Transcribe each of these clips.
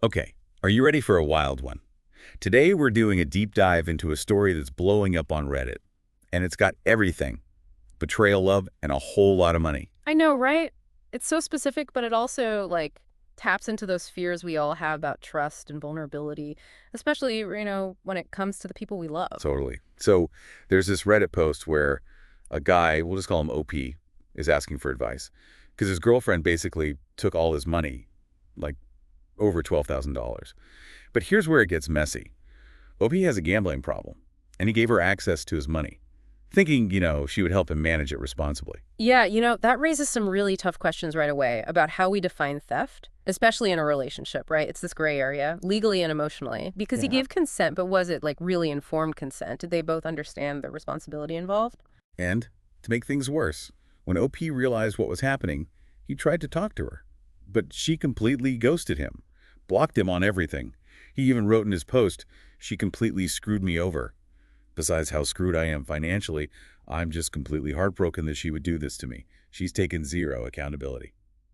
Okay, are you ready for a wild one? Today we're doing a deep dive into a story that's blowing up on Reddit. And it's got everything. Betrayal, love, and a whole lot of money. I know, right? It's so specific, but it also taps into those fears we all have about trust and vulnerability, especially, when it comes to the people we love. Totally. So there's this Reddit post where a guy, we'll just call him OP, is asking for advice. Because his girlfriend basically took all his money, like over $12,000. But here's where it gets messy. OP has a gambling problem, and he gave her access to his money, thinking, she would help him manage it responsibly. Yeah, that raises some really tough questions right away about how we define theft, especially in a relationship, right? It's this gray area, legally and emotionally, because he Yeah. gave consent, but was it really informed consent? Did they both understand the responsibility involved? And, to make things worse, when OP realized what was happening, he tried to talk to her. But she completely ghosted him, blocked him on everything. He even wrote in his post, "She completely screwed me over. Besides how screwed I am financially, I'm just completely heartbroken that she would do this to me. She's taken zero accountability."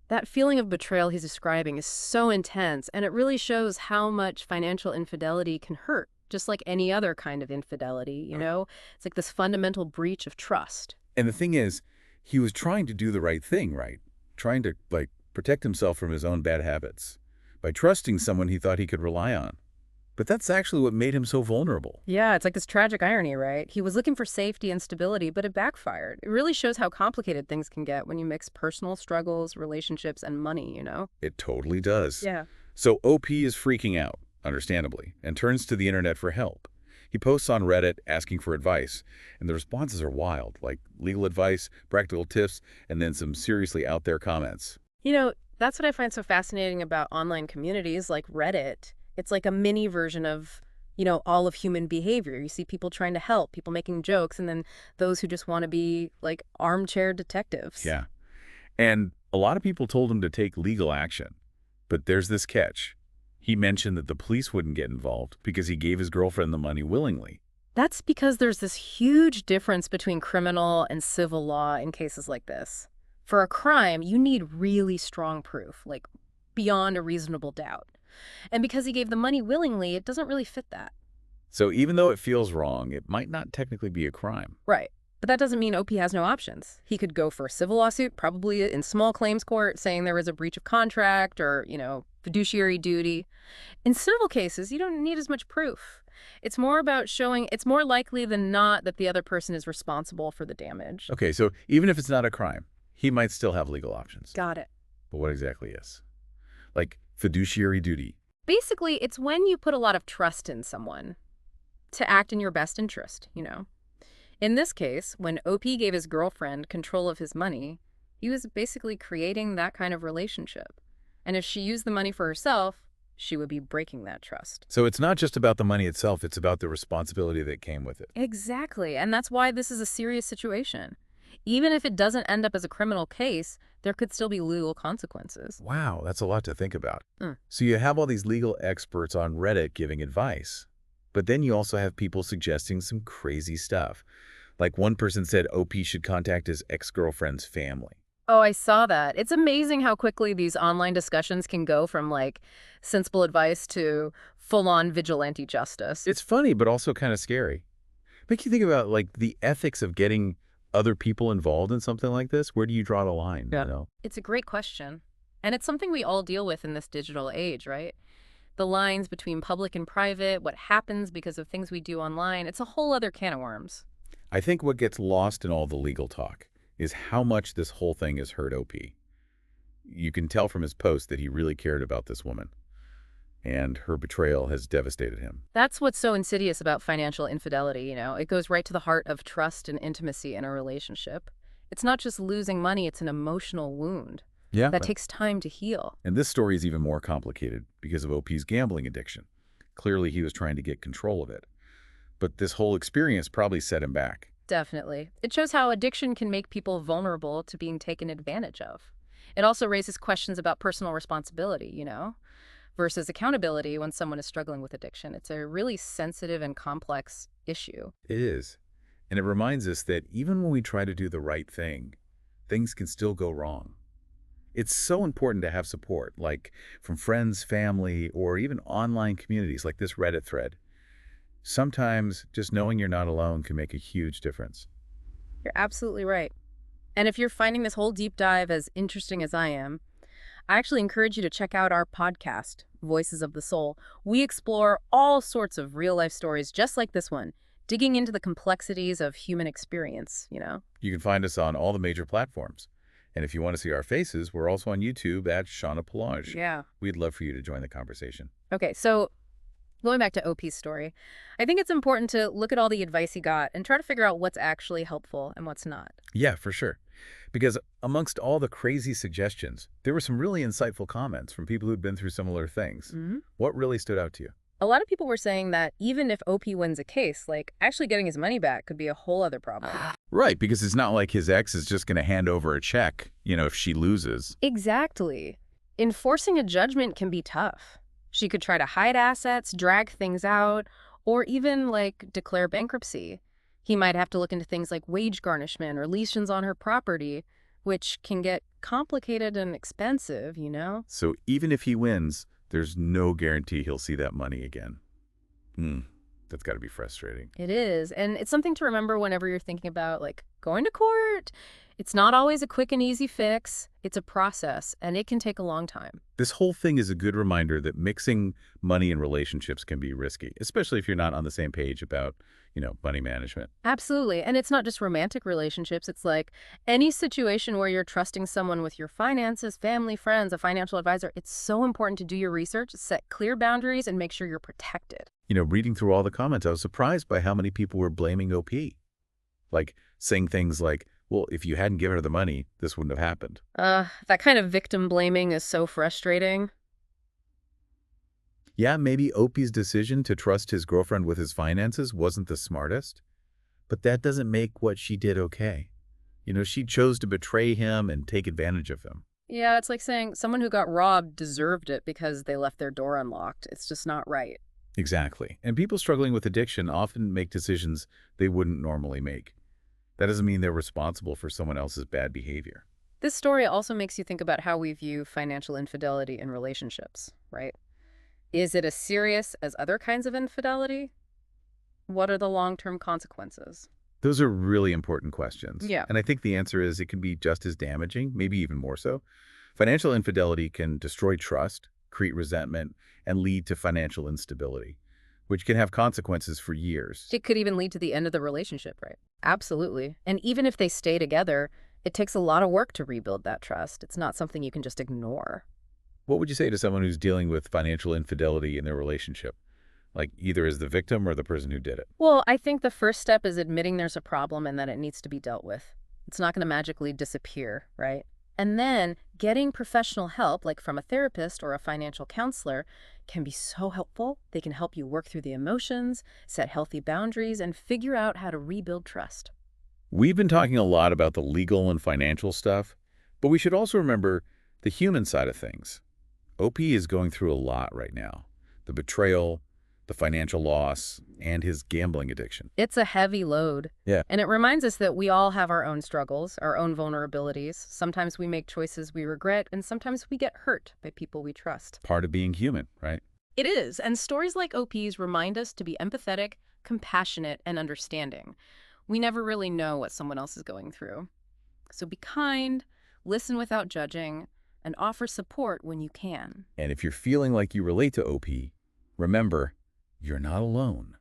That feeling of betrayal he's describing is so intense, and it really shows how much financial infidelity can hurt, just like any other kind of infidelity. It's like this fundamental breach of trust. And the thing is, he was trying to do the right thing, right? Trying to, protect himself from his own bad habits by trusting someone he thought he could rely on. But that's actually what made him so vulnerable. Yeah, it's like this tragic irony, right? He was looking for safety and stability, but it backfired. It really shows how complicated things can get when you mix personal struggles, relationships, and money. It totally does. Yeah. So OP is freaking out, understandably, and turns to the internet for help. He posts on Reddit asking for advice, and the responses are wild, like legal advice, practical tips, and then some seriously out there comments. That's what I find so fascinating about online communities like Reddit. It's like a mini version of, all of human behavior. You see people trying to help, people making jokes, and then those who just want to be like armchair detectives. Yeah. And a lot of people told him to take legal action. But there's this catch. He mentioned that the police wouldn't get involved because he gave his girlfriend the money willingly. That's because there's this huge difference between criminal and civil law in cases like this. For a crime, you need really strong proof, like beyond a reasonable doubt. And because he gave the money willingly, it doesn't really fit that. So even though it feels wrong, it might not technically be a crime. Right. But that doesn't mean OP has no options. He could go for a civil lawsuit, probably in small claims court, saying there was a breach of contract or, fiduciary duty. In civil cases, you don't need as much proof. It's more about showing it's more likely than not that the other person is responsible for the damage. Okay, so even if it's not a crime, he might still have legal options. Got it. But what exactly is? Like fiduciary duty. Basically, it's when you put a lot of trust in someone to act in your best interest. In this case, when OP gave his girlfriend control of his money, he was basically creating that kind of relationship. And if she used the money for herself, she would be breaking that trust. So it's not just about the money itself, it's about the responsibility that came with it. Exactly. And that's why this is a serious situation. Even if it doesn't end up as a criminal case, there could still be legal consequences. Wow, that's a lot to think about. Mm. So you have all these legal experts on Reddit giving advice, but then you also have people suggesting some crazy stuff. Like one person said OP should contact his ex-girlfriend's family. Oh, I saw that. It's amazing how quickly these online discussions can go from sensible advice to full-on vigilante justice. It's funny, but also kind of scary. Make you think about the ethics of getting other people involved in something like this. Where do you draw the line, Yeah. It's a great question. And it's something we all deal with in this digital age, right? The lines between public and private, what happens because of things we do online, it's a whole other can of worms. I think what gets lost in all the legal talk is how much this whole thing has hurt OP. You can tell from his post that he really cared about this woman, and her betrayal has devastated him. That's what's so insidious about financial infidelity. It goes right to the heart of trust and intimacy in a relationship. It's not just losing money, it's an emotional wound Yeah. that takes time to heal. And this story is even more complicated because of OP's gambling addiction. Clearly, he was trying to get control of it. But this whole experience probably set him back. Definitely. It shows how addiction can make people vulnerable to being taken advantage of. It also raises questions about personal responsibility, versus accountability when someone is struggling with addiction. It's a really sensitive and complex issue. It is. And it reminds us that even when we try to do the right thing, things can still go wrong. It's so important to have support, like from friends, family, or even online communities like this Reddit thread. Sometimes just knowing you're not alone can make a huge difference. You're absolutely right. And if you're finding this whole deep dive as interesting as I am, I actually encourage you to check out our podcast, Voices of the Soul. We explore all sorts of real-life stories just like this one, digging into the complexities of human experience. You can find us on all the major platforms. And if you want to see our faces, we're also on YouTube at Shauna Pelage. Yeah. We'd love for you to join the conversation. Okay, so going back to OP's story, I think it's important to look at all the advice he got and try to figure out what's actually helpful and what's not. Yeah, for sure. Because amongst all the crazy suggestions, there were some really insightful comments from people who'd been through similar things. Hmm. What really stood out to you? A lot of people were saying that even if OP wins a case, like actually getting his money back could be a whole other problem. Right, because it's not like his ex is just going to hand over a check, if she loses. Exactly. Enforcing a judgment can be tough. She could try to hide assets, drag things out, or even, declare bankruptcy. He might have to look into things like wage garnishment or lesions on her property, which can get complicated and expensive. So even if he wins, there's no guarantee he'll see that money again. That's got to be frustrating. It is, and it's something to remember whenever you're thinking about, going to court. It's not always a quick and easy fix. It's a process, and it can take a long time. This whole thing is a good reminder that mixing money and relationships can be risky, especially if you're not on the same page about, money management. Absolutely. And it's not just romantic relationships. It's like any situation where you're trusting someone with your finances, family, friends, a financial advisor. It's so important to do your research, set clear boundaries, and make sure you're protected. Reading through all the comments, I was surprised by how many people were blaming OP. Saying things like, well, if you hadn't given her the money, this wouldn't have happened. That kind of victim blaming is so frustrating. Yeah, maybe OP's decision to trust his girlfriend with his finances wasn't the smartest, but that doesn't make what she did okay. She chose to betray him and take advantage of him. Yeah, it's like saying someone who got robbed deserved it because they left their door unlocked. It's just not right. Exactly. And people struggling with addiction often make decisions they wouldn't normally make. That doesn't mean they're responsible for someone else's bad behavior. This story also makes you think about how we view financial infidelity in relationships, right? Is it as serious as other kinds of infidelity? What are the long-term consequences? Those are really important questions. Yeah. And I think the answer is it can be just as damaging, maybe even more so. Financial infidelity can destroy trust, create resentment, and lead to financial instability, which can have consequences for years. It could even lead to the end of the relationship, right? Absolutely. And even if they stay together, it takes a lot of work to rebuild that trust. It's not something you can just ignore. What would you say to someone who's dealing with financial infidelity in their relationship? Either as the victim or the person who did it? Well, I think the first step is admitting there's a problem and that it needs to be dealt with. It's not going to magically disappear, right? And then getting professional help, like from a therapist or a financial counselor, can be so helpful. They can help you work through the emotions, set healthy boundaries, and figure out how to rebuild trust. We've been talking a lot about the legal and financial stuff, but we should also remember the human side of things. OP is going through a lot right now. The betrayal, the financial loss, and his gambling addiction. It's a heavy load. Yeah. And it reminds us that we all have our own struggles, our own vulnerabilities. Sometimes we make choices we regret, and sometimes we get hurt by people we trust. Part of being human, right? It is, and stories like OP's remind us to be empathetic, compassionate, and understanding. We never really know what someone else is going through. So be kind, listen without judging, and offer support when you can. And if you're feeling like you relate to OP, remember, you're not alone.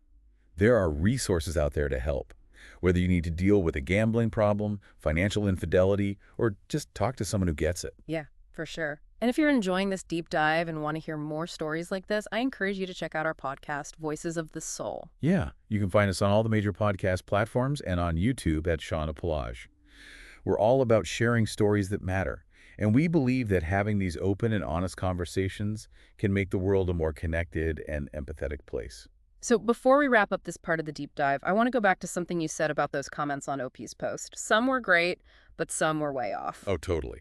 There are resources out there to help. Whether you need to deal with a gambling problem, financial infidelity, or just talk to someone who gets it. Yeah, for sure. And if you're enjoying this deep dive and want to hear more stories like this, I encourage you to check out our podcast, Voices of the Soul. Yeah, you can find us on all the major podcast platforms and on YouTube at Shauna Pelage. We're all about sharing stories that matter. And we believe that having these open and honest conversations can make the world a more connected and empathetic place. So before we wrap up this part of the deep dive, I want to go back to something you said about those comments on OP's post. Some were great, but some were way off. Oh, totally.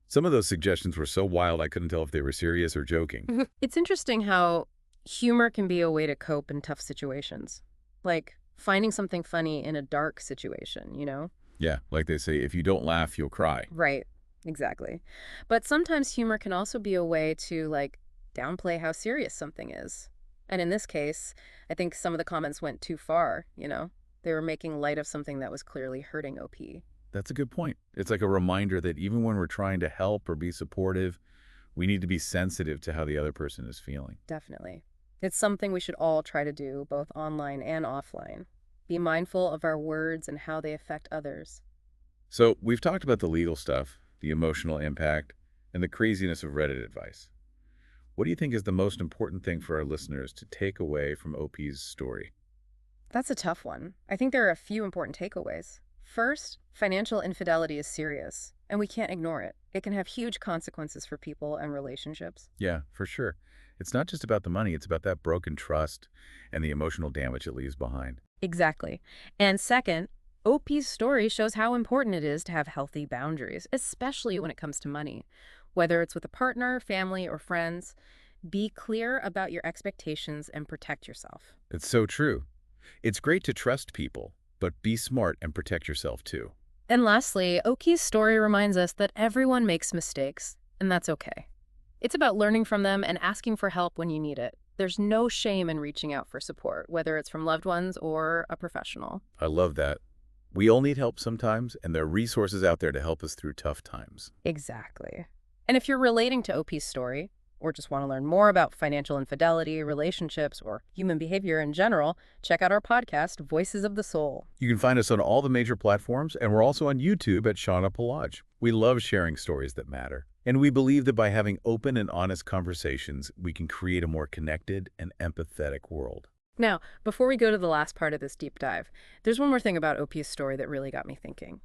Some of those suggestions were so wild I couldn't tell if they were serious or joking. It's interesting how humor can be a way to cope in tough situations. Like finding something funny in a dark situation, Yeah, like they say, if you don't laugh, you'll cry. Right. Exactly. But sometimes humor can also be a way to, like, downplay how serious something is. And in this case, I think some of the comments went too far, you know? They were making light of something that was clearly hurting OP. That's a good point. It's like a reminder that even when we're trying to help or be supportive, we need to be sensitive to how the other person is feeling. Definitely. It's something we should all try to do, both online and offline. Be mindful of our words and how they affect others. So we've talked about the legal stuff, the emotional impact, and the craziness of Reddit advice. What do you think is the most important thing for our listeners to take away from OP's story? That's a tough one. I think there are a few important takeaways. First, financial infidelity is serious, and we can't ignore it. It can have huge consequences for people and relationships. Yeah, for sure. It's not just about the money, it's about that broken trust and the emotional damage it leaves behind. Exactly. And second, OP's story shows how important it is to have healthy boundaries, especially when it comes to money. Whether it's with a partner, family, or friends, be clear about your expectations and protect yourself. It's so true. It's great to trust people, but be smart and protect yourself too. And lastly, Oki's story reminds us that everyone makes mistakes, and that's okay. It's about learning from them and asking for help when you need it. There's no shame in reaching out for support, whether it's from loved ones or a professional. I love that. We all need help sometimes, and there are resources out there to help us through tough times. Exactly. And if you're relating to OP's story, or just want to learn more about financial infidelity, relationships, or human behavior in general, check out our podcast, Voices of the Soul. You can find us on all the major platforms, and we're also on YouTube at Shauna Palaj. We love sharing stories that matter. And we believe that by having open and honest conversations, we can create a more connected and empathetic world. Now, before we go to the last part of this deep dive, there's one more thing about OP's story that really got me thinking.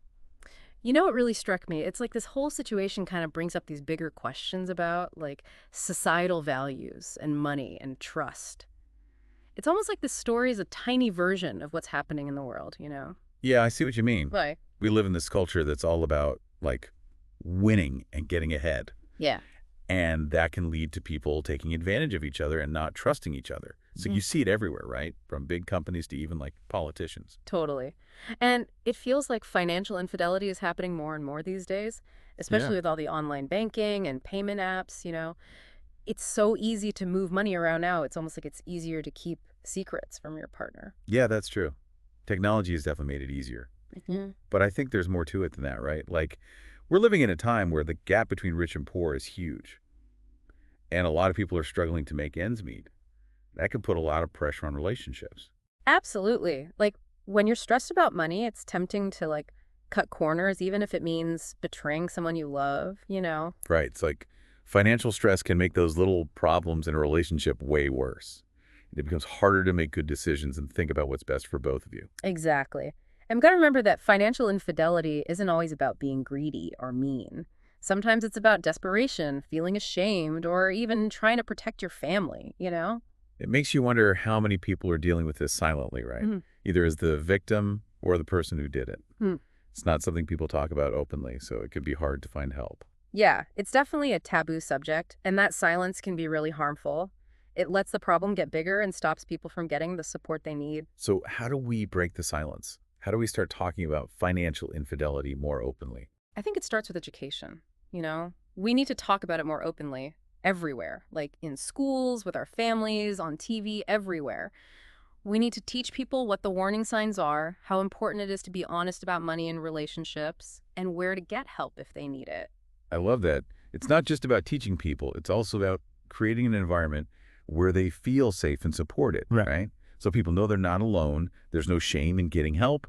You know what really struck me? It's like this whole situation kind of brings up these bigger questions about, like, societal values and money and trust. It's almost like this story is a tiny version of what's happening in the world, you know? Yeah, I see what you mean. Right. We live in this culture that's all about, like, winning and getting ahead. Yeah. And that can lead to people taking advantage of each other and not trusting each other. So you see it everywhere, right? From big companies to even, like, politicians. Totally. And it feels like financial infidelity is happening more and more these days, especially Yeah. with all the online banking and payment apps, you know. It's so easy to move money around now. It's almost like it's easier to keep secrets from your partner. Yeah, that's true. Technology has definitely made it easier. But I think there's more to it than that, right? Like, we're living in a time where the gap between rich and poor is huge. And a lot of people are struggling to make ends meet. That can put a lot of pressure on relationships. Absolutely. Like, when you're stressed about money, it's tempting to, like, cut corners, even if it means betraying someone you love, you know? Right. It's like financial stress can make those little problems in a relationship way worse. It becomes harder to make good decisions and think about what's best for both of you. Exactly. And we've got to remember that financial infidelity isn't always about being greedy or mean. Sometimes it's about desperation, feeling ashamed, or even trying to protect your family, you know? It makes you wonder how many people are dealing with this silently, right? Mhm. Either as the victim or the person who did it. Hmm. It's not something people talk about openly, so it could be hard to find help. Yeah, it's definitely a taboo subject, and that silence can be really harmful. It lets the problem get bigger and stops people from getting the support they need. So how do we break the silence? How do we start talking about financial infidelity more openly? I think it starts with education, you know? We need to talk about it more openly, everywhere, like in schools, with our families, on TV, everywhere. We need to teach people what the warning signs are, how important it is to be honest about money and relationships, and where to get help if they need it. I love that. It's not just about teaching people. It's also about creating an environment where they feel safe and supported, right? So people know they're not alone, there's no shame in getting help,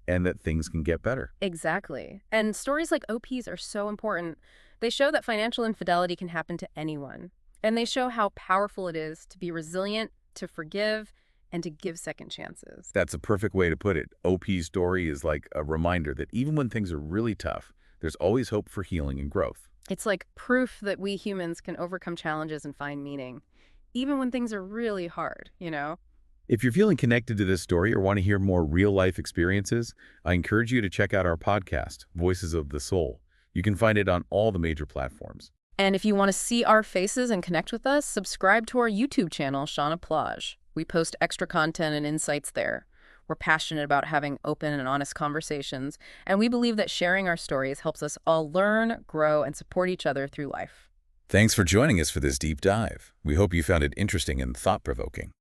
and that things can get better. Exactly. And stories like OP's are so important. They show that financial infidelity can happen to anyone. And they show how powerful it is to be resilient, to forgive, and to give second chances. That's a perfect way to put it. OP's story is like a reminder that even when things are really tough, there's always hope for healing and growth. It's like proof that we humans can overcome challenges and find meaning, even when things are really hard, you know? If you're feeling connected to this story or want to hear more real-life experiences, I encourage you to check out our podcast, Voices of the Soul. You can find it on all the major platforms. And if you want to see our faces and connect with us, subscribe to our YouTube channel, Shauna Plage. We post extra content and insights there. We're passionate about having open and honest conversations, and we believe that sharing our stories helps us all learn, grow, and support each other through life. Thanks for joining us for this deep dive. We hope you found it interesting and thought-provoking.